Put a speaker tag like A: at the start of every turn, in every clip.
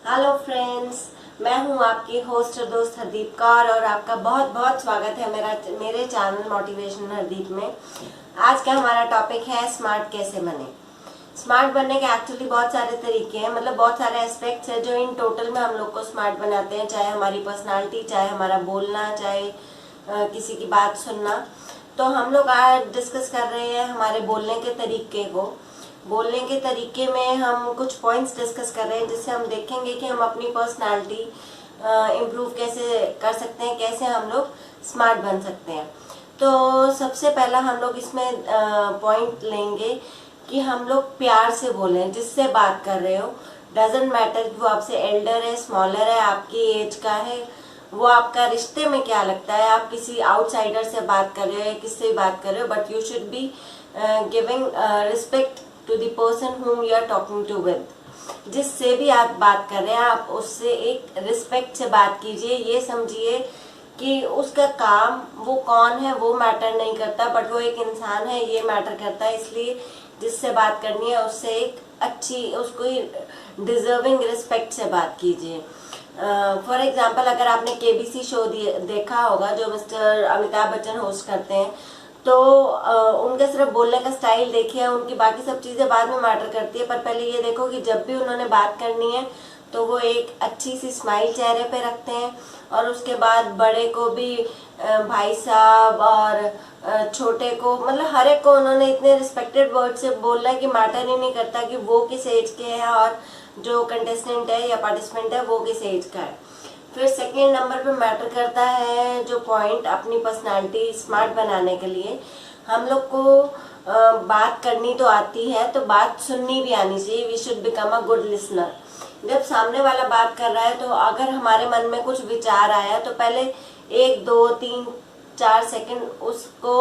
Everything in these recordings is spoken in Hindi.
A: हेलो फ्रेंड्स, मैं हूं आपकी होस्ट और दोस्त हरदीप कौर और आपका बहुत बहुत स्वागत है मेरे चैनल मोटिवेशन हरदीप में। आज का हमारा टॉपिक है स्मार्ट कैसे बने। स्मार्ट बनने के एक्चुअली बहुत सारे तरीके हैं, मतलब बहुत सारे एस्पेक्ट्स हैं जो इन टोटल में हम लोग को स्मार्ट बनाते हैं, चाहे हमारी पर्सनालिटी, चाहे हमारा बोलना, चाहे किसी की बात सुनना। तो हम लोग आज डिस्कस कर रहे हैं हमारे बोलने के तरीके को। बोलने के तरीके में हम कुछ पॉइंट्स डिस्कस कर रहे हैं जिससे हम देखेंगे कि हम अपनी पर्सनालिटी इम्प्रूव कैसे कर सकते हैं, कैसे हम लोग स्मार्ट बन सकते हैं। तो सबसे पहला हम लोग इसमें पॉइंट लेंगे कि हम लोग प्यार से बोलें। जिससे बात कर रहे हो, डजेंट मैटर कि वो आपसे एल्डर है, स्मॉलर है, आपकी एज का है, वो आपका रिश्ते में क्या लगता है, आप किसी आउटसाइडर से बात कर रहे हो या किससे भी बात कर रहे हो, but you should be giving respect to the person whom you are talking to with। जिससे भी आप बात कर रहे हैं, आप उससे एक रिस्पेक्ट से बात कीजिए। ये समझिए कि उसका काम, वो कौन है वो मैटर नहीं करता, बट वो एक इंसान है, ये मैटर करता है। इसलिए जिससे बात करनी है उससे एक अच्छी, उसको डिजर्विंग रिस्पेक्ट से बात कीजिए। फॉर एग्जाम्पल, अगर आपने केबीसी शो देखा होगा जो मिस्टर अमिताभ बच्चन होस्ट करते हैं, तो उनका सिर्फ बोलने का स्टाइल देखिए, उनकी बाकी सब चीज़ें बाद में मैटर करती है। पर पहले ये देखो कि जब भी उन्होंने बात करनी है तो वो एक अच्छी सी स्माइल चेहरे पे रखते हैं, और उसके बाद बड़े को भी भाई साहब, और छोटे को, मतलब हर एक को उन्होंने इतने रिस्पेक्टेड वर्ड से बोलना है कि मैटर ही नहीं करता कि वो किस एज के हैं और जो कंटेस्टेंट है या पार्टिसिपेंट है वो किस एज का है। फिर सेकेंड नंबर पे मैटर करता है जो पॉइंट अपनी पर्सनालिटी स्मार्ट बनाने के लिए। हम लोग को बात करनी तो आती है, तो बात सुननी भी आनी चाहिए। We should become a good listener. जब सामने वाला बात कर रहा है तो अगर हमारे मन में कुछ विचार आया तो पहले 1 2 3 4 सेकंड उसको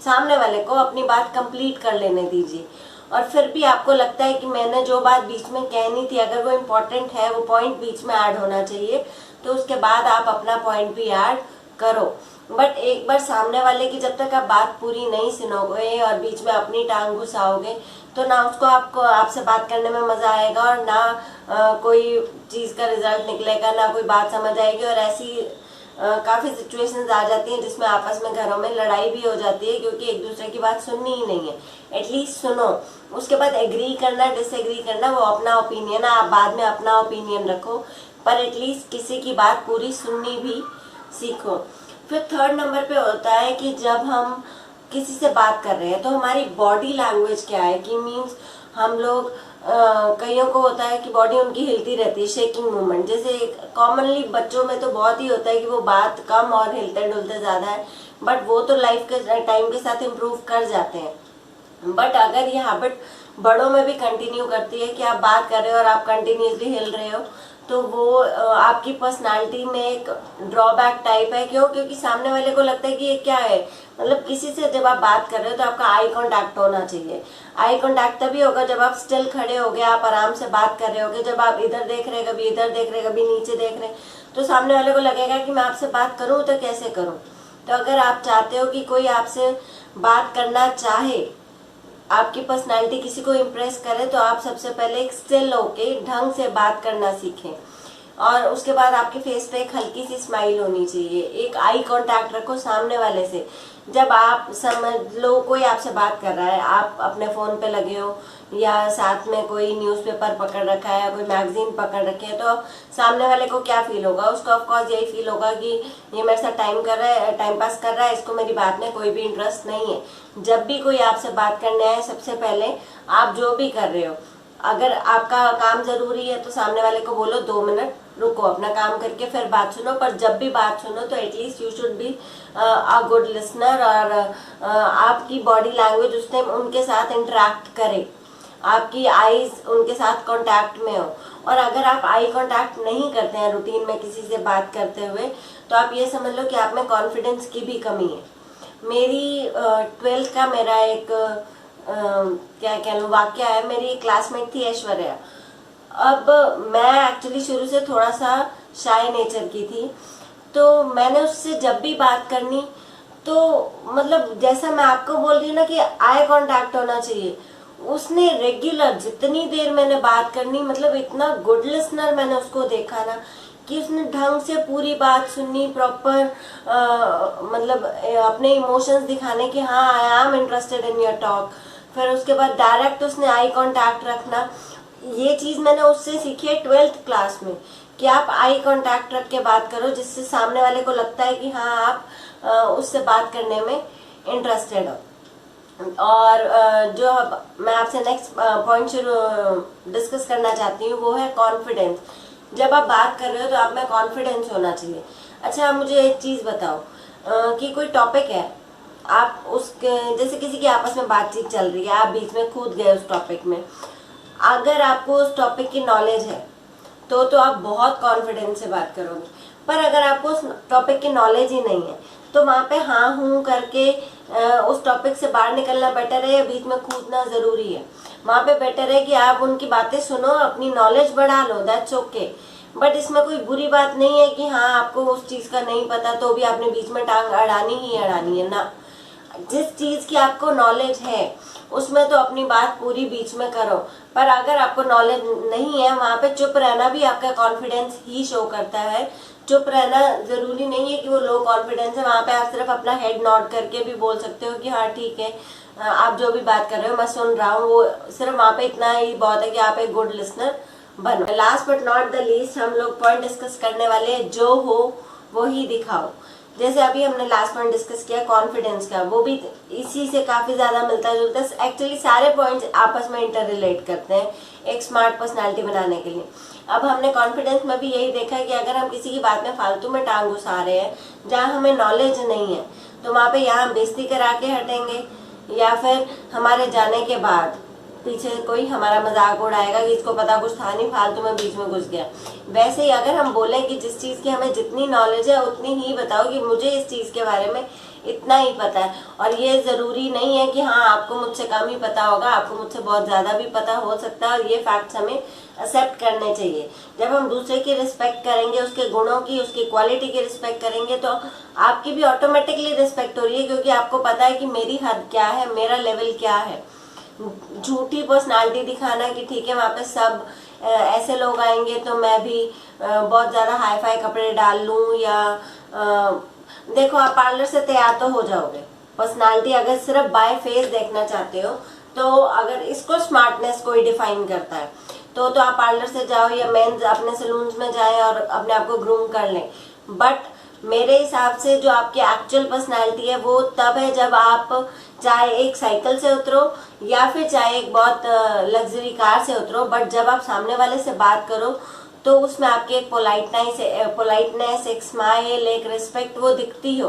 A: सामने वाले को अपनी बात कंप्लीट कर लेने दीजिए। और फिर भी आपको लगता है कि मैंने जो बात बीच में कहनी थी, अगर वो इम्पोर्टेंट है, वो पॉइंट बीच में ऐड होना चाहिए, तो उसके बाद आप अपना पॉइंट भी ऐड करो। बट एक बार सामने वाले की जब तक आप बात पूरी नहीं सुनोगे और बीच में अपनी टांग घुसाओगे, तो ना उसको आपसे बात करने में मजा आएगा, और ना कोई चीज का रिजल्ट निकलेगा, ना कोई बात समझ आएगी। और ऐसी काफी सिचुएशंस आ जाती हैं जिसमें आपस में घरों में लड़ाई भी हो जाती है, क्योंकि एक दूसरे की बात सुननी ही नहीं है। एटलीस्ट सुनो, उसके बाद एग्री करना, डिसएग्री करना, वो अपना ओपिनियन है, आप बाद में अपना ओपिनियन रखो, पर एटलीस्ट किसी की बात पूरी सुननी भी सीखो। फिर थर्ड नंबर पे होता है कि जब हम किसी से बात कर रहे हैं तो हमारी बॉडी लैंग्वेज क्या है, कि मीन्स हम लोग कईयों को होता है कि बॉडी उनकी हिलती रहती है, शेकिंग मूवमेंट। जैसे कॉमनली बच्चों में तो बहुत ही होता है कि वो बात कम और हिलते डुलते ज्यादा है, बट वो तो लाइफ के टाइम के साथ इम्प्रूव कर जाते हैं। बट अगर ये हैबिट बड़ों में भी कंटिन्यू करती है कि आप बात कर रहे हो और आप कंटिन्यूसली हिल रहे हो, तो वो आपकी पर्सनालिटी में एक ड्रॉबैक टाइप है। क्यों? क्योंकि सामने वाले को लगता है कि ये क्या है, मतलब किसी से जब आप बात कर रहे हो तो आपका आई कांटेक्ट होना चाहिए। आई कांटेक्ट तभी होगा जब आप स्टिल खड़े होगे, आप आराम से बात कर रहे होगे। जब आप इधर देख रहे, कभी इधर देख रहे, कभी नीचे देख रहे, तो सामने वाले को लगेगा कि मैं आपसे बात करूं तो कैसे करूं। तो अगर आप चाहते हो कि कोई आपसे बात करना चाहे, आपकी पर्सनालिटी किसी को इम्प्रेस करे, तो आप सबसे पहले एक स्टिल होके ढंग से बात करना सीखें, और उसके बाद आपके फेस पे एक हल्की सी स्माइल होनी चाहिए। एक आई कांटेक्ट रखो सामने वाले से। जब आप समझ लो कोई आपसे बात कर रहा है, आप अपने फोन पे लगे हो या साथ में कोई न्यूज़पेपर पकड़ रखा है या कोई मैगजीन पकड़ रखी है, तो सामने वाले को क्या फील होगा? उसको ऑफकोर्स यही फील होगा कि ये मेरे साथ टाइम पास कर रहा है, इसको मेरी बात में कोई भी इंटरेस्ट नहीं है। जब भी कोई आपसे बात करने आए, सबसे पहले आप जो भी कर रहे हो, अगर आपका काम जरूरी है तो सामने वाले को बोलो 2 मिनट रुको, अपना काम करके फिर बात सुनो। पर जब भी बात सुनो तो at least you should be a good listener, और आपकी बॉडी लैंग्वेज उस टाइम उनके साथ इंटरेक्ट करे, आपकी आईज उनके साथ कांटेक्ट में हो। और अगर आप आई कांटेक्ट नहीं करते हैं रूटीन में किसी से बात करते हुए, तो आप ये समझ लो कि आप में कॉन्फिडेंस की भी कमी है। मेरी 12th का मेरा एक क्या कह लूँ वाक्य है। मेरी एक क्लासमेट थी ऐश्वर्या। अब मैं एक्चुअली शुरू से थोड़ा सा शाय नेचर की थी, तो मैंने उससे जब भी बात करनी, तो मतलब जैसा मैं आपको बोल रही हूँ ना कि आई कांटेक्ट होना चाहिए, उसने रेगुलर जितनी देर मैंने बात करनी, मतलब इतना गुड लिसनर मैंने उसको देखा ना, कि उसने ढंग से पूरी बात सुननी, प्रॉपर मतलब अपने इमोशंस दिखाने कि हाँ I am interested in your talk. फिर उसके बाद डायरेक्ट उसने आई कांटेक्ट रखना। ये चीज मैंने उससे सीखी है 12th क्लास में, कि आप आई कांटेक्ट रख के बात करो, जिससे सामने वाले को लगता है कि हाँ आप उससे बात करने में इंटरेस्टेड हो। और जो अब मैं आपसे नेक्स्ट पॉइंट शुरू डिस्कस करना चाहती हूँ वो है कॉन्फिडेंस। जब आप बात कर रहे हो तो आप में कॉन्फिडेंस होना चाहिए। अच्छा, आप मुझे एक चीज़ बताओ कि कोई टॉपिक है, आप उसके जैसे किसी की आपस में बातचीत चल रही है, आप बीच में कूद गए उस टॉपिक में, अगर आपको उस टॉपिक की नॉलेज है तो आप बहुत कॉन्फिडेंस से बात करोगे। पर अगर आपको उस टॉपिक की नॉलेज ही नहीं है तो वहाँ पे हाँ हूँ करके उस टॉपिक से बाहर निकलना बेटर है या बीच में कूदना ज़रूरी है? वहाँ पे बेटर है कि आप उनकी बातें सुनो, अपनी नॉलेज बढ़ा लो, दैट्स ओके। बट इसमें कोई बुरी बात नहीं है कि हाँ आपको उस चीज़ का नहीं पता तो भी आपने बीच में टांग अड़ानी ही अड़ानी है ना। जिस चीज़ की आपको नॉलेज है उसमें तो अपनी बात पूरी बीच में करो। पर अगर आपको नॉलेज नहीं है, वहाँ पे चुप रहना भी आपका कॉन्फिडेंस ही शो करता है। चुप रहना जरूरी नहीं है कि वो लो कॉन्फिडेंस है। वहाँ पे आप सिर्फ अपना हेड नॉड करके भी बोल सकते हो कि हाँ ठीक है, आप जो भी बात कर रहे हो मैं सुन रहा हूँ। वो सिर्फ वहाँ पे इतना ही बहुत है कि आप एक गुड लिसनर बनो। Last but not the least हम लोग पॉइंट डिस्कस करने वाले हैं, जो हो वो ही दिखाओ। जैसे अभी हमने लास्ट पॉइंट डिस्कस किया कॉन्फिडेंस का, वो भी इसी से काफी ज्यादा मिलता जुलता है। एक्चुअली सारे पॉइंट्स आपस में इंटर रिलेट करते हैं एक स्मार्ट पर्सनालिटी बनाने के लिए। अब हमने कॉन्फिडेंस में भी यही देखा है कि अगर हम किसी की बात में फालतू में टांग घुसा रहे हैं जहाँ हमें नॉलेज नहीं है, तो वहाँ पे या हम बेइज्जती करा के हटेंगे या फिर हमारे जाने के बाद पीछे कोई हमारा मजाक उड़ाएगा कि इसको पता कुछ था नहीं, फालतू में बीच में घुस गया। वैसे ही अगर हम बोलें कि जिस चीज़ की हमें जितनी नॉलेज है उतनी ही बताओ कि मुझे इस चीज़ के बारे में इतना ही पता है, और ये ज़रूरी नहीं है कि हाँ आपको मुझसे कम ही पता होगा, आपको मुझसे बहुत ज़्यादा भी पता हो सकता है। और ये फैक्ट्स हमें एक्सेप्ट करने चाहिए। जब हम दूसरे की रिस्पेक्ट करेंगे, उसके गुणों की, उसकी क्वालिटी की रिस्पेक्ट करेंगे, तो आपकी भी ऑटोमेटिकली रिस्पेक्ट हो रही है, क्योंकि आपको पता है कि मेरी हद क्या है, मेरा लेवल क्या है। झूठी पर्सनालिटी दिखाना कि ठीक है वहाँ पे सब ऐसे लोग आएंगे तो मैं भी बहुत ज़्यादा हाई फाई कपड़े डाल लूँ, या देखो आप पार्लर से तैयार तो हो जाओगे। पर्सनालिटी अगर सिर्फ बाय फेस देखना चाहते हो, तो अगर इसको स्मार्टनेस कोई डिफाइन करता है तो आप पार्लर से जाओ या मेंस अपने सलून्स में जाएं और अपने आप को ग्रूम कर लें। बट मेरे हिसाब से जो आपकी एक्चुअल पर्सनालिटी है वो तब है जब आप चाहे एक साइकिल से उतरो या फिर चाहे एक बहुत लग्जरी कार से उतरो, बट जब आप सामने वाले से बात करो तो उसमें आपकी एक पोलाइटनेस, एक स्माइल, एक रिस्पेक्ट वो दिखती हो।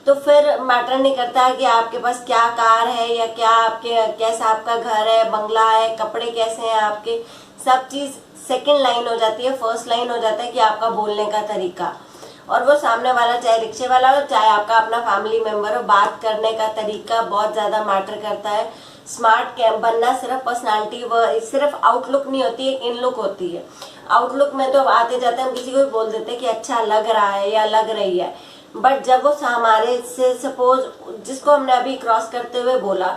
A: तो फिर मैटर नहीं करता कि आपके पास क्या कार है या क्या आपके कैसा आपका घर है, बंगला है, कपड़े कैसे हैं आपके, सब चीज़ सेकंड लाइन हो जाती है। फर्स्ट लाइन हो जाता है कि आपका बोलने का तरीका। और वो सामने वाला चाहे रिक्शे वाला हो चाहे आपका अपना फैमिली मेंबर हो, बात करने का तरीका बहुत ज़्यादा मैटर करता है। स्मार्ट बनना सिर्फ पर्सनालिटी व सिर्फ आउटलुक नहीं होती, एक इनलुक होती है। आउटलुक में तो आते जाते हम किसी को भी बोल देते हैं कि अच्छा लग रहा है या लग रही है, बट जब वो हमारे से सपोज जिसको हमने अभी क्रॉस करते हुए बोला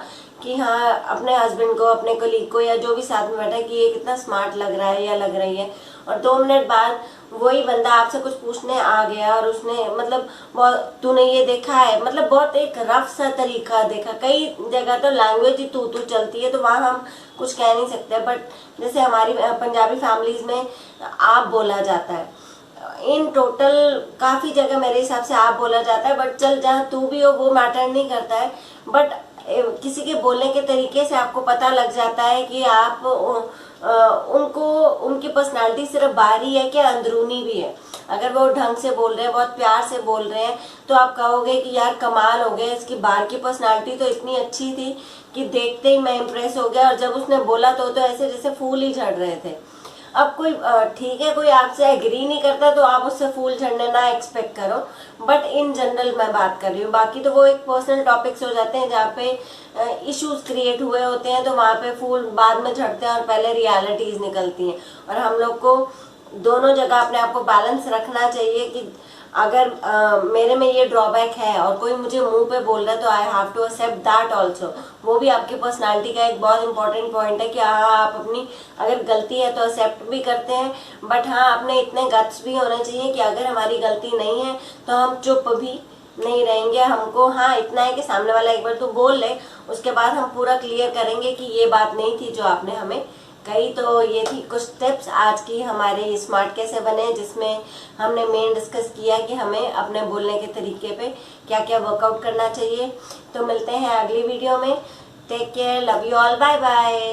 A: कि हाँ अपने हस्बैंड को, अपने कोलीग को या जो भी साथ में बैठा कि ये कितना स्मार्ट लग रहा है या लग रही है, और 2 मिनट बाद वही बंदा आपसे कुछ पूछने आ गया और उसने मतलब तूने ये देखा है, मतलब बहुत एक रफ सा तरीका देखा। कई जगह तो लैंग्वेज ही तू चलती है तो वहाँ हम कुछ कह नहीं सकते, बट जैसे हमारी पंजाबी फैमिलीज में आप बोला जाता है, इन टोटल काफ़ी जगह मेरे हिसाब से आप बोला जाता है, बट चल जहाँ तू भी हो वो मैटर नहीं करता है। बट किसी के बोलने के तरीके से आपको पता लग जाता है कि आप उनको, उनकी पर्सनालिटी सिर्फ बाहरी है क्या अंदरूनी भी है। अगर वो ढंग से बोल रहे हैं, बहुत प्यार से बोल रहे हैं, तो आप कहोगे कि यार कमाल हो गया, इसकी बाहर की पर्सनालिटी तो इतनी अच्छी थी कि देखते ही मैं इम्प्रेस हो गया, और जब उसने बोला तो ऐसे जैसे फूल ही झड़ रहे थे। अब कोई ठीक है कोई आपसे एग्री नहीं करता तो आप उससे फूल झड़ने ना एक्सपेक्ट करो, बट इन जनरल मैं बात कर रही हूँ। बाकी तो वो एक पर्सनल टॉपिक्स हो जाते हैं जहाँ पे इश्यूज क्रिएट हुए होते हैं, तो वहाँ पे फूल बाद में झड़ते हैं और पहले रियलिटीज निकलती हैं। और हम लोग को दोनों जगह अपने आप को बैलेंस रखना चाहिए कि अगर मेरे में ये ड्रॉबैक है और कोई मुझे मुंह पे बोल रहा है तो I have to accept that also. वो भी आपकी पर्सनालिटी का एक बहुत इंपॉर्टेंट पॉइंट है कि हाँ आप अपनी अगर गलती है तो एक्सेप्ट भी करते हैं, बट हाँ अपने इतने गट्स भी होने चाहिए कि अगर हमारी गलती नहीं है तो हम चुप भी नहीं रहेंगे। हमको हाँ इतना है कि सामने वाला एक बार तो बोल ले, उसके बाद हम पूरा क्लियर करेंगे कि ये बात नहीं थी जो आपने हमें कही। तो ये थी कुछ टिप्स आज की हमारे स्मार्ट कैसे बने, जिसमें हमने मेन डिस्कस किया कि हमें अपने बोलने के तरीके पे क्या क्या वर्कआउट करना चाहिए। तो मिलते हैं अगली वीडियो में। Take care, love you all, bye bye.